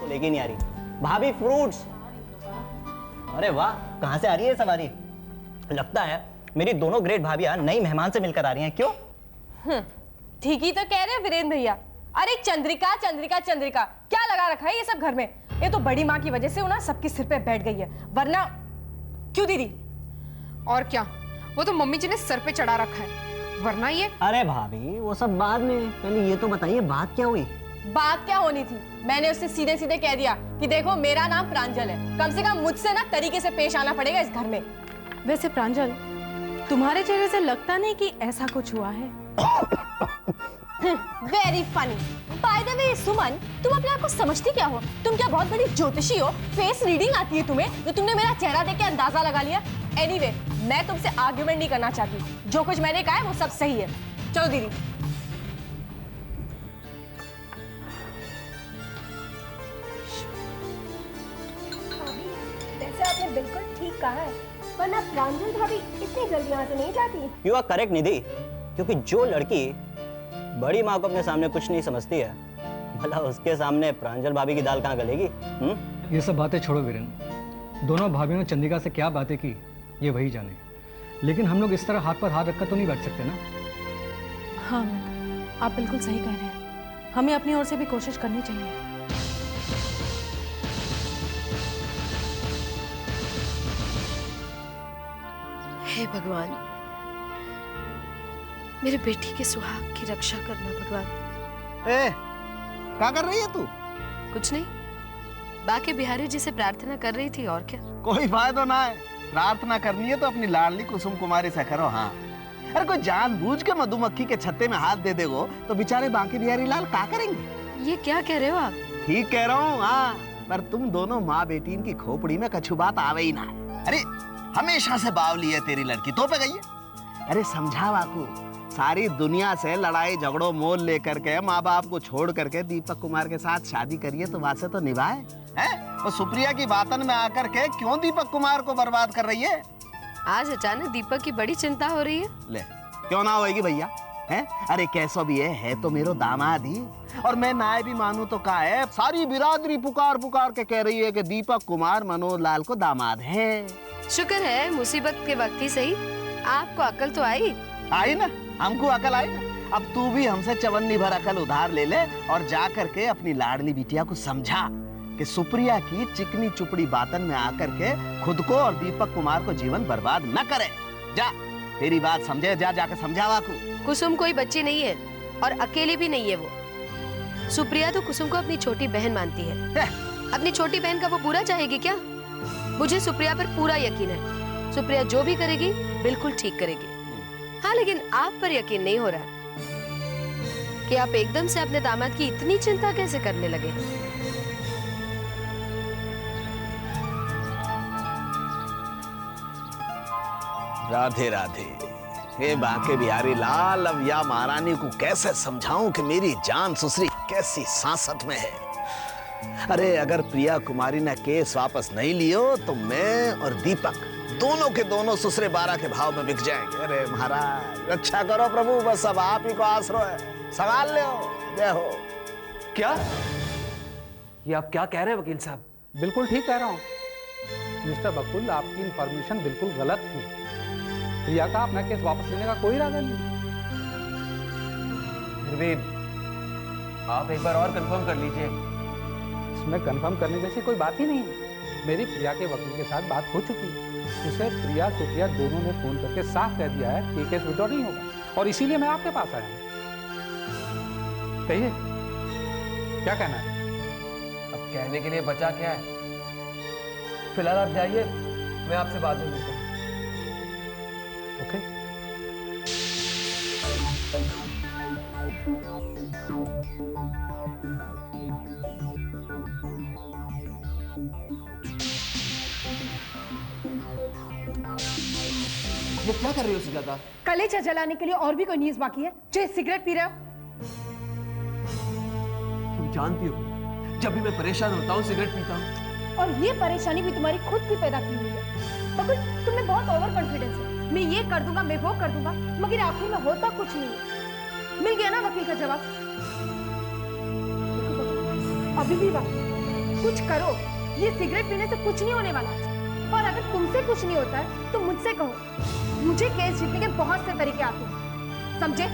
तो लेके नहीं आ रही। भाभी फ्रूट्स। अरे वाह, कहाँ से आ रही है सवारी? लगता है मेरी दोनों ग्रेट भाभियां नई मेहमान से मिलकर आ रही हैं। क्यों? ठीक ही तो कह रहे हैं वीरेंद्र भैया। अरे चंद्रिका चंद्रिका चंद्रिका, क्या लगा रखा है ये सब घर में? ये तो बड़ी माँ की वजह से ना सबके सिर पे बैठ गई है, वरना क्यों दीदी? और क्या, वो तो मम्मी जी ने सर पे चढ़ा रखा है, वरना ये। अरे भाभी वो सब बाद में, पहले ये तो बताइए बात क्या हुई? बात क्या होनी थी? मैंने उससे सीधे सीधे कह दिया कि देखो मेरा नाम प्रांजल है, कम से कम मुझसे ना तरीके से पेश आना पड़ेगा इस घर में। वैसे प्रांजल, तुम्हारे चेहरे से लगता नहीं कि ऐसा कुछ हुआ है। Very funny. By the way Suman, तुम अपने आप को समझती क्या हो? तुम क्या बहुत बड़ी ज्योतिषी हो? फेस रीडिंग आती है तुम्हें, तो तुमने मेरा चेहरा देख के अंदाजा लगा लिया। एनीवे, मैं तुमसे आर्ग्यूमेंट नहीं करना चाहती। जो कुछ मैंने कहा है वो सब सही है। चलो दीदी। वैसे आपने बिल्कुल ठीक कहा है, वरना प्रांजल भाभी इतनी जल्दी यहाँ से नहीं जाती। यू आर करेक्ट निधि, क्योंकि जो लड़की बड़ी माँ को अपने सामने कुछ नहीं समझती है, भला उसके सामने प्रांजल भाभी की दाल कहाँ गलेगी? ये सब बातें छोड़ो वीरेंद्र, दोनों भाभियों ने चंद्रिका से क्या बातें की ये वही जाने, लेकिन हम लोग इस तरह हाथ पर हाथ रखकर तो नहीं बैठ सकते ना। हाँ अमित, आप बिल्कुल सही कह रहे हैं, हमें अपनी ओर से भी कोशिश करनी चाहिए। हे भगवान, मेरे बेटी के सुहाग की रक्षा करना भगवान। क्या कर रही है तू? कुछ नहीं, बाकी बिहारी जी से प्रार्थना कर रही थी, और क्या। कोई फायदा ना है, प्रार्थना करनी है तो अपनी लाडली कुसुम कुमारी से करो। हाँ, अरे कोई जानबूझ के मधुमक्खी के छत्ते में हाथ दे देगो तो बेचारे बांके बिहारी लाल क्या करेंगे? ये क्या कह रहे हो आप? ठीक कह रहा हूँ। हाँ, पर तुम दोनों माँ बेटी की खोपड़ी में कछु बात आवे ही ना है। अरे हमेशा से बावली है तेरी लड़की, तो पे गई है। अरे समझा वाकू, सारी दुनिया से लड़ाई झगड़ों मोल लेकर के माँ बाप को छोड़ करके दीपक कुमार के साथ शादी करिए तो वासे तो निभाए हैं। तो सुप्रिया की बातन में आकर के क्यों दीपक कुमार को बर्बाद कर रही है? आज अचानक दीपक की बड़ी चिंता हो रही है। ले, क्यों ना होएगी भैया, हैं? अरे कैसो भी है तो मेरो दामाद ही, और मैं नाय भी मानू तो का है, सारी बिरादरी पुकार पुकार के कह रही है कि दीपक कुमार मनोहर लाल को दामाद है। शुक्र है मुसीबत के वक्त ही सही आपको अकल तो आई ना, हमको अकल आई ना। अब तू भी हमसे चवन्नी भर अकल उधार ले ले और जा करके अपनी लाडली बिटिया को समझा कि सुप्रिया की चिकनी चुपड़ी बातन में आकर के खुद को और दीपक कुमार को जीवन बर्बाद न करे। जा, तेरी बात समझे, जा जाकर समझावा को। कुसुम कोई बच्ची नहीं है और अकेली भी नहीं है वो। सुप्रिया तो कुसुम को अपनी छोटी बहन मानती है। अपनी छोटी बहन का वो बुरा चाहेगी क्या? मुझे सुप्रिया पर पूरा यकीन है, सुप्रिया जो भी करेगी बिल्कुल ठीक करेगी। हाँ, लेकिन आप पर यकीन नहीं हो रहा कि आप एकदम से अपने दामाद की इतनी चिंता कैसे करने लगे। राधे राधे। हे बांके बिहारी लाल, अब या महारानी को कैसे समझाऊं कि मेरी जान सुसरी कैसी सांसत में है। अरे अगर प्रिया कुमारी ने केस वापस नहीं लियो तो मैं और दीपक दोनों के दोनों सुसरे 12 के भाव में बिक जाएंगे। अरे महाराज रक्षा करो प्रभु, बस अब आप ही को आसरो है, संभाल ले जय हो। क्या ये आप क्या कह रहे हैं वकील साहब? बिल्कुल ठीक कह रहा हूँ मिस्टर बकुल, आपकी इंफॉर्मेशन बिल्कुल गलत थी। प्रिया का अपना केस वापस लेने का कोई इरादा नहीं। फिर भी आप एक बार और कंफर्म कर लीजिए। इसमें कंफर्म करने जैसी कोई बात ही नहीं है। मेरी प्रिया के वकील के साथ बात हो चुकी है। उसे प्रिया सुप्रिया दोनों ने फोन करके साफ कह दिया है कि केस विड्रॉ नहीं होगा, और इसीलिए मैं आपके पास आया हूँ। कहिए क्या कहना है? अब कहने के लिए बचा क्या है? फिलहाल आप जाइए, मैं आपसे बात नहीं करता। ओके। ये क्या कर रही हो सुजाता? कलेजा जलाने के लिए और भी कोई न्यूज़ बाकी है? जो सिगरेट पी रहे हो? तुम जानती हो जब भी मैं परेशान होता हूँ सिगरेट पीता हूँ। और ये परेशानी भी तुम्हारी खुद की पैदा की हुई है। बकुल, तुम्हें बहुत ओवर कॉन्फिडेंस है। मैं ये कर दूंगा, मैं वो कर दूंगा, मगर आखिर में होता कुछ नहीं। मिल गया ना वकील का जवाब? अभी भी बाकी कुछ करो, ये सिगरेट पीने से कुछ नहीं होने वाला। और अगर तुमसे कुछ नहीं होता है तो मुझसे कहो। मुझे केस जीतने के बहुत से तरीके आते हैं, समझे?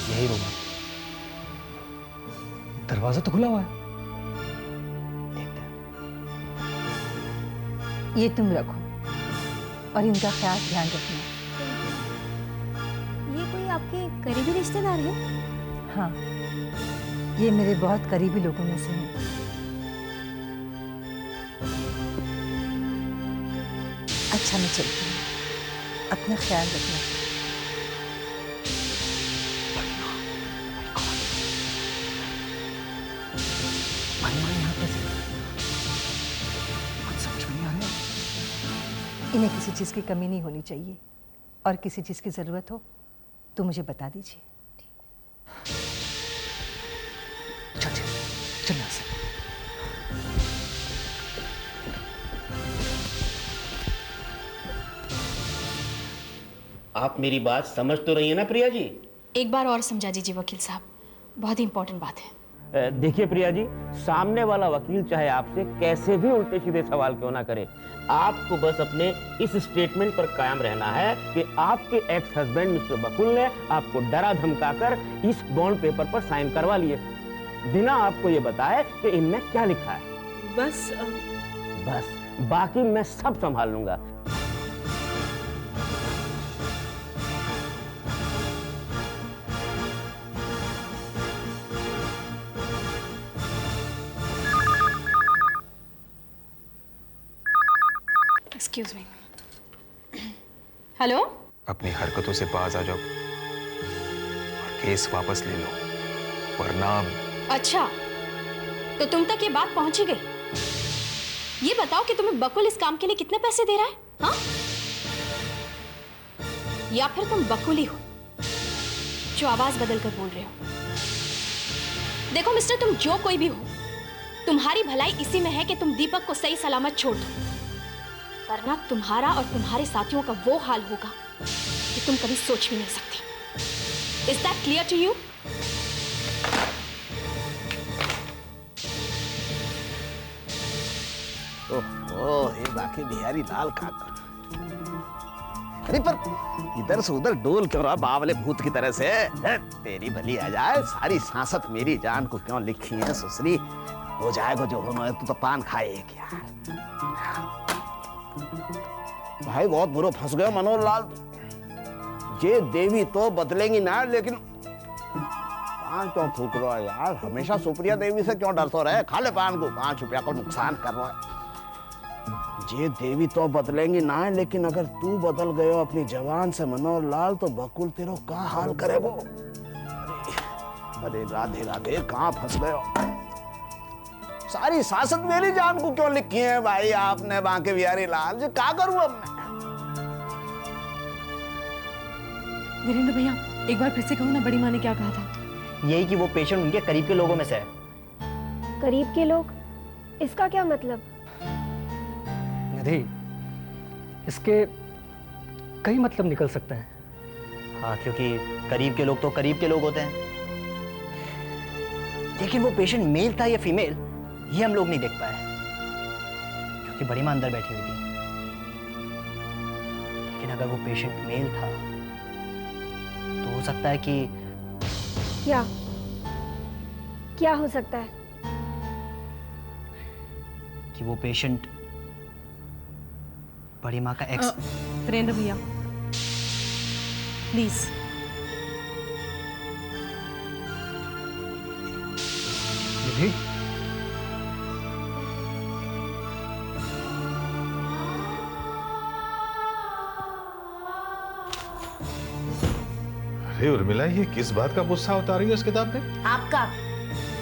यही रूम है। दरवाजा तो खुला हुआ है। देखते हैं। ये तुम रखो और इनका ख्याल ध्यान रखना। ये कोई आपके करीबी रिश्तेदार है? हाँ, ये मेरे बहुत करीबी लोगों में से हैं। अच्छा, मैं चलती हूँ, अपना ख्याल रखना। इन्हें किसी चीज़ की कमी नहीं होनी चाहिए, और किसी चीज़ की ज़रूरत हो तो मुझे बता दीजिए। चल यहाँ से। आप मेरी बात समझ तो रही है ना प्रिया जी? एक बार और समझा दीजिए वकील साहब, बहुत ही इंपॉर्टेंट बात है। देखिए प्रिया जी, सामने वाला वकील चाहे आपसे कैसे भी उल्टे सीधे सवाल क्यों ना करे, आपको बस अपने इस स्टेटमेंट पर कायम रहना है कि आपके एक्स हस्बैंड मिस्टर बकुल ने आपको डरा धमकाकर इस बॉन्ड पेपर पर साइन करवा लिए, बिना आपको ये बताए कि इनमें क्या लिखा है। बस बाकी मैं सब संभाल लूंगा। Excuse me. हेलो, अपनी हरकतों से बाज आ जाओ और केस वापस ले लो, वरना। अच्छा, तो तुम तक ये बात पहुंची गई। ये बताओ कि तुम्हें बकुल इस काम के लिए कितने पैसे दे रहा है? हाँ? या फिर तुम बकुल ही हो जो आवाज बदल कर बोल रहे हो? देखो मिस्टर, तुम जो कोई भी हो, तुम्हारी भलाई इसी में है कि तुम दीपक को सही सलामत छोड़ दो, वरना तुम्हारा और तुम्हारे साथियों का वो हाल होगा कि तुम कभी सोच भी नहीं सकती। Is that clear to you? Oh, ये बाकी बिहारी लाल काका। अरे पर इधर से उधर डोल क्यों रहा बावले भूत की तरह से? तेरी भली आ जाए, सारी सांसत मेरी जान को क्यों लिखी है सुसरी? हो जाएगा जो होना है, तू तो पान खाए क्या? भाई बहुत बुरा फंस गया मनोहर लाल। ये देवी तो बदलेंगी ना, लेकिन पान क्यों फूक रहा है यार? हमेशा सुप्रिया देवी से क्यों डरता रहे? खा ले पान को, 5 रुपया को नुकसान कर रहा है। ये देवी तो बदलेंगी ना, लेकिन अगर तू बदल गए अपनी जवान से मनोहर लाल, तो बकुल तेरा क्या हाल करे वो? अरे राधे राधे, कहाँ फंस गए? सारी सांसद मेरी जान को क्यों लिखी है भाई आपने बांके बिहारी लाल? जो क्या करूं अब मैं? वीरेंद्र भैया, एक बार फिर से कहो ना, बड़ी माँ ने क्या कहा था? यही कि वो पेशेंट उनके करीब के लोगों में से है। करीब के लोग? इसका क्या मतलब? निधि, इसके कई मतलब निकल सकते हैं। हाँ, क्योंकि करीब के लोग तो करीब के लोग होते हैं, लेकिन वो पेशेंट मेल था या फीमेल ये हम लोग नहीं देख पाए, क्योंकि बड़ी माँ अंदर बैठी हुई थी। लेकिन अगर वो पेशेंट मेल था तो हो सकता है कि क्या हो सकता है? कि वो पेशेंट बड़ी माँ का एक्स। वीरेंद्र भैया प्लीज। निधि, अरे उर्मिला, ये किस बात का गुस्सा उतार रही है उस किताब पे? आपका।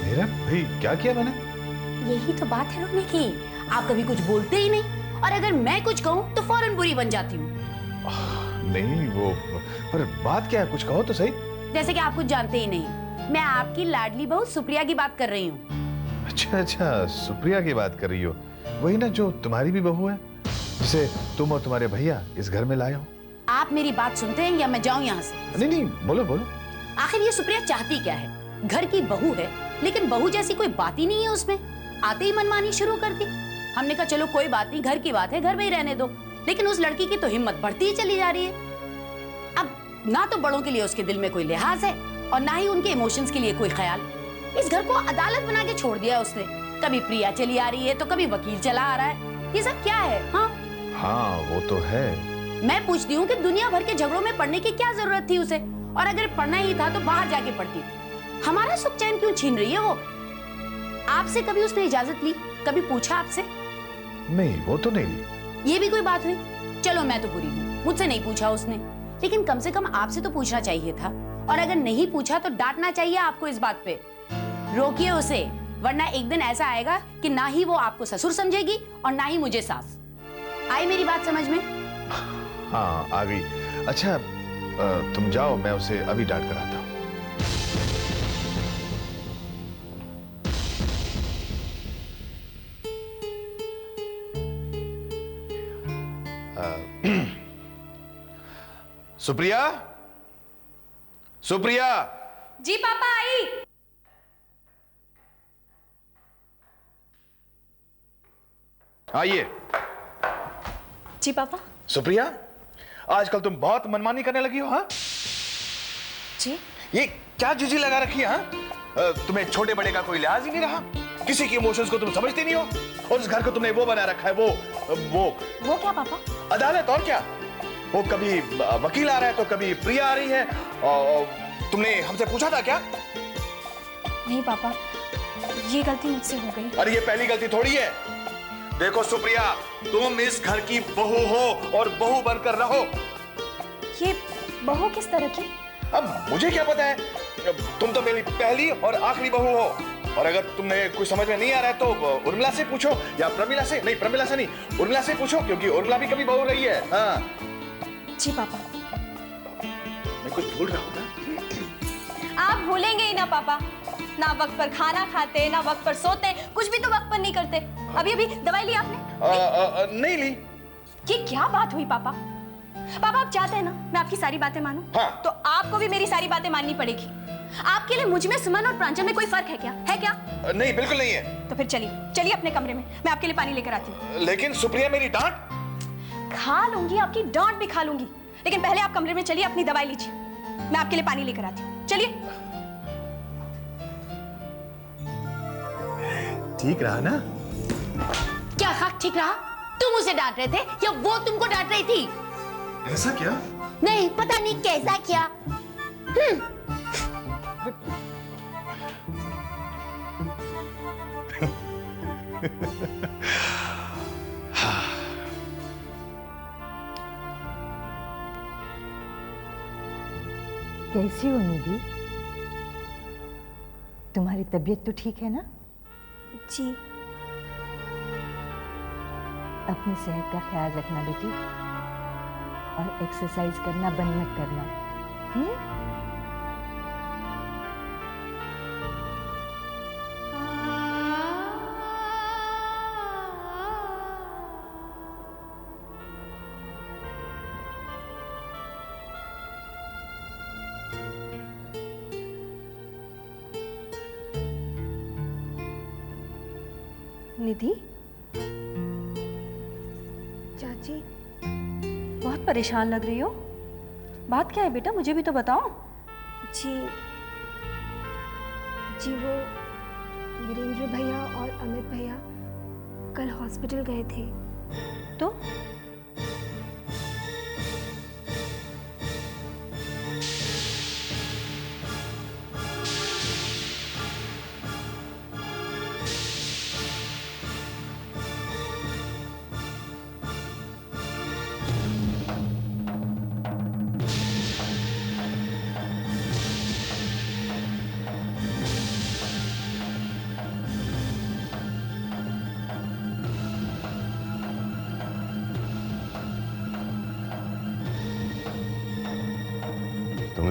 मेरा भाई क्या किया मैंने? यही तो बात है रोने की, आप कभी कुछ बोलते ही नहीं, और अगर मैं कुछ कहूँ तो फौरन बुरी बन जाती हूँ। नहीं वो, पर बात क्या है, कुछ कहो तो सही। जैसे कि आप कुछ जानते ही नहीं, मैं आपकी लाडली बहू सुप्रिया की बात कर रही हूँ। अच्छा अच्छा, सुप्रिया की बात कर रही हो? वही ना जो तुम्हारी भी बहू है, जिसे तुम और तुम्हारे भैया इस घर में लाए हो। आप मेरी बात सुनते हैं या मैं जाऊँ यहाँ से? नहीं नहीं, बोलो बोलो। आखिर ये सुप्रिया चाहती क्या है? घर की बहू है, लेकिन बहू जैसी कोई बात ही नहीं है उसमें। आते ही मनमानी शुरू कर दी। हमने कहा चलो कोई बात नहीं, घर की बात है, घर में ही रहने दो, लेकिन उस लड़की की तो हिम्मत बढ़ती ही चली जा रही है। अब ना तो बड़ों के लिए उसके दिल में कोई लिहाज है और ना ही उनके इमोशंस के लिए कोई ख्याल। इस घर को अदालत बना के छोड़ दिया उसने। कभी प्रिया चली आ रही है तो कभी वकील चला आ रहा है। ये सब क्या है? हाँ वो तो है। मैं पूछती हूँ कि दुनिया भर के झगड़ों में पड़ने की क्या जरूरत थी उसे, और अगर पढ़ना ही था तो बाहर जाके पढ़ती। हमारा सुख चैन क्यों छीन रही है वो? आपसे कभी उसने इजाजत ली? कभी पूछा आपसे? नहीं, वो तो नहीं ली। ये भी कोई बात हुई? चलो मैं तो बुरी हूँ, मुझसे नहीं पूछा उसने, लेकिन कम से कम आपसे तो पूछना चाहिए था। और अगर नहीं पूछा तो डांटना चाहिए आपको इस बात पे। रोकिए उसे, वरना एक दिन ऐसा आएगा कि ना ही वो आपको ससुर समझेगी और ना ही मुझे सास। आई मेरी बात समझ में? हाँ आ गई। अच्छा तुम जाओ, मैं उसे अभी डांट कर आता हूँ। सुप्रिया, सुप्रिया। जी पापा, आई। आइए। जी पापा। सुप्रिया, आजकल तुम बहुत मनमानी करने लगी हो। हाँ जी। ये क्या जुजी लगा रखी है? हाँ तुम्हें छोटे बड़े का कोई लिहाज ही नहीं रहा, किसी की इमोशंस को तुम समझती नहीं हो, और इस घर को तुमने वो बना रखा है। वो क्या पापा? अदालत, और क्या। वो कभी वकील आ रहा है तो कभी प्रिया आ रही है। और तुमने हमसे पूछा था क्या? नहीं पापा, ये गलती मुझसे हो गई। अरे ये पहली गलती थोड़ी है। देखो सुप्रिया, तुम इस घर की बहू हो और बहू बनकर रहो। ये बहू किस तरह की? अब मुझे क्या पता है, तुम तो मेरी पहली और आखिरी बहू हो। और अगर तुमने कुछ समझ में नहीं आ रहा है तो उर्मिला से पूछो, या प्रमिला से। नहीं, प्रमिला से नहीं, उर्मिला से पूछो, क्योंकि उर्मिला भी कभी बहू रही है। हाँ जी पापा। मैं कुछ भूल रहा हूँ ना? आप भूलेंगे ही ना पापा। ना वक्त पर खाना खाते, ना वक्त पर सोते, कुछ भी तो वक्त पर नहीं करते। अभी अभी दवाई ली आपने? नहीं ली। ये क्या बात हुई पापा? पापा आप चाहते हैं ना मैं आपकी सारी बातें मानूं? हाँ। तो आपको भी मेरी सारी बातें माननी पड़ेगी। आपके लिए मुझ में, सुमन और प्रांजल में कोई फर्क है क्या? है क्या? नहीं, बिल्कुल नहीं है। तो फिर चलिए चलिए अपने कमरे में, मैं आपके लिए पानी लेकर आती हूँ। लेकिन सुप्रिया, मेरी डांट। खा लूंगी, आपकी डांट भी खा लूंगी, लेकिन पहले आप कमरे में चलिए, अपनी दवाई लीजिए, मैं आपके लिए पानी लेकर आती हूँ। चलिए। ठीक रहा ना? क्या हक ठीक रहा? तुम उसे डांट रहे थे या वो तुमको डांट रही थी? ऐसा क्या? नहीं, पता नहीं कैसा क्या। कैसी हो निधि? तुम्हारी तबीयत तो ठीक है ना? जी। अपनी सेहत का ख्याल रखना बेटी, और एक्सरसाइज करना बंद मत करना। निधि, चाची बहुत परेशान लग रही हो। बात क्या है बेटा, मुझे भी तो बताओ। जी वो वीरेंद्र भैया और अमित भैया कल हॉस्पिटल गए थे। तो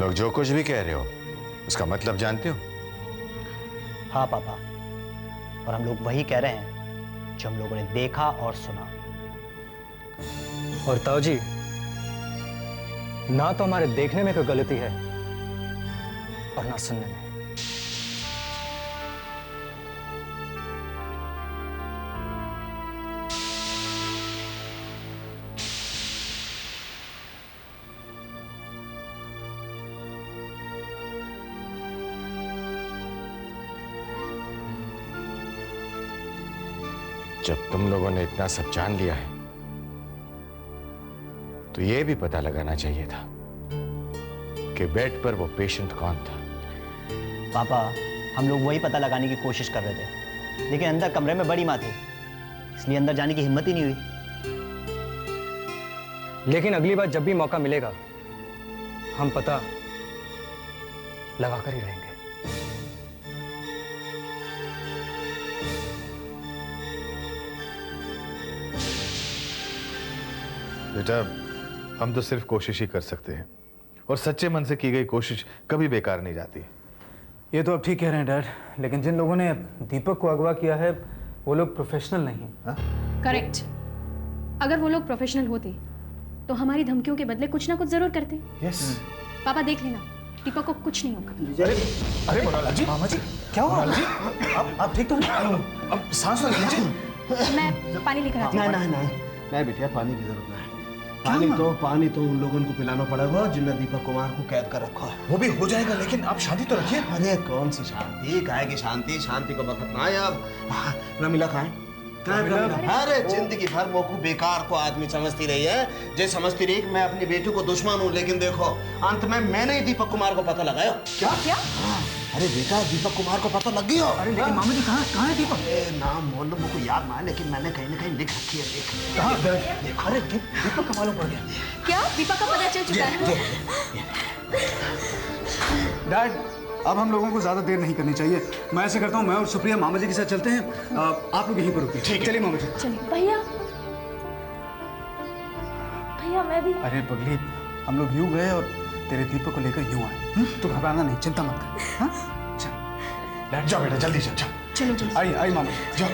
लोग जो कुछ भी कह रहे हो उसका मतलब जानते हो? हाँ पापा, और हम लोग वही कह रहे हैं जो हम लोगों ने देखा और सुना। और ताऊ जी, ना तो हमारे देखने में कोई गलती है और ना सुनने में। जब तुम लोगों ने इतना सब जान लिया है तो यह भी पता लगाना चाहिए था कि बेड पर वो पेशेंट कौन था। पापा, हम लोग वही पता लगाने की कोशिश कर रहे थे, लेकिन अंदर कमरे में बड़ी माँ थी, इसलिए अंदर जाने की हिम्मत ही नहीं हुई। लेकिन अगली बार जब भी मौका मिलेगा हम पता लगा कर ही रहेंगे। बेटा, हम तो सिर्फ कोशिश ही कर सकते हैं, और सच्चे मन से की गई कोशिश कभी बेकार नहीं जाती। ये तो आप ठीक कह रहे हैं डैड, लेकिन जिन लोगों ने दीपक को अगवा किया है वो लोग प्रोफेशनल नहीं। करेक्ट। अगर वो लोग प्रोफेशनल होते तो हमारी धमकियों के बदले कुछ ना कुछ जरूर करते। यस। पापा देख लेना, दीपक को कुछ नहीं होगा। अरे मोनाला जी, मामा जी क्या हुआ? जी आप ठीक तो नहीं? अब सांस वाले लीजिए। मैं पानी लेकर आती हूँ। नहीं बेटिया, पानी की जरूरत नहीं। पानी तो उन लोगों को पिलाना पड़ेगा जिनने दीपक कुमार को कैद कर रखा है। वो भी हो जाएगा, लेकिन आप शांति तो रखिए। अरे कौन सी शांति, काहे की शांति? शांति को वक्त ना है अब। रमीला कहाँ है? अरे जिंदगी भर मोकू बेकार को आदमी समझती रही है, जे समझती रही कि मैं अपनी बेटी को दुश्मन हूँ, लेकिन देखो अंत में मैंने ही दीपक कुमार को पता लगाया। क्या? अरे बेटा, दीपक कुमार को पता लग गया। अरे लेकिन मामा जी कहाँ है दीपक? नाम मोहल्लों मुझको याद ना है, लेकिन मैंने कहीं ना कहीं लिख रखी है। देख कहाँ? अरे दीपक का मालूम पड़ गया। क्या? दीपक का पता चल चुका है? डैड, अब हम लोगों को ज्यादा देर नहीं करनी चाहिए। मैं ऐसे करता हूँ, मैं और सुप्रिया मामा जी के साथ चलते हैं, आप लोग यहीं पर रुकिए। ठीक है, चलिए मामा जी। चलिए। भैया मैं भी। अरे पगली, हम लोग यूं गए और तेरे दीपक को लेकर यूं आए। तो घबराना नहीं, चिंता मत कर। हाँ चल, जाओ बेटा, जल्दी से जाओ। चलो जल्दी। आई मामा जी, जाओ।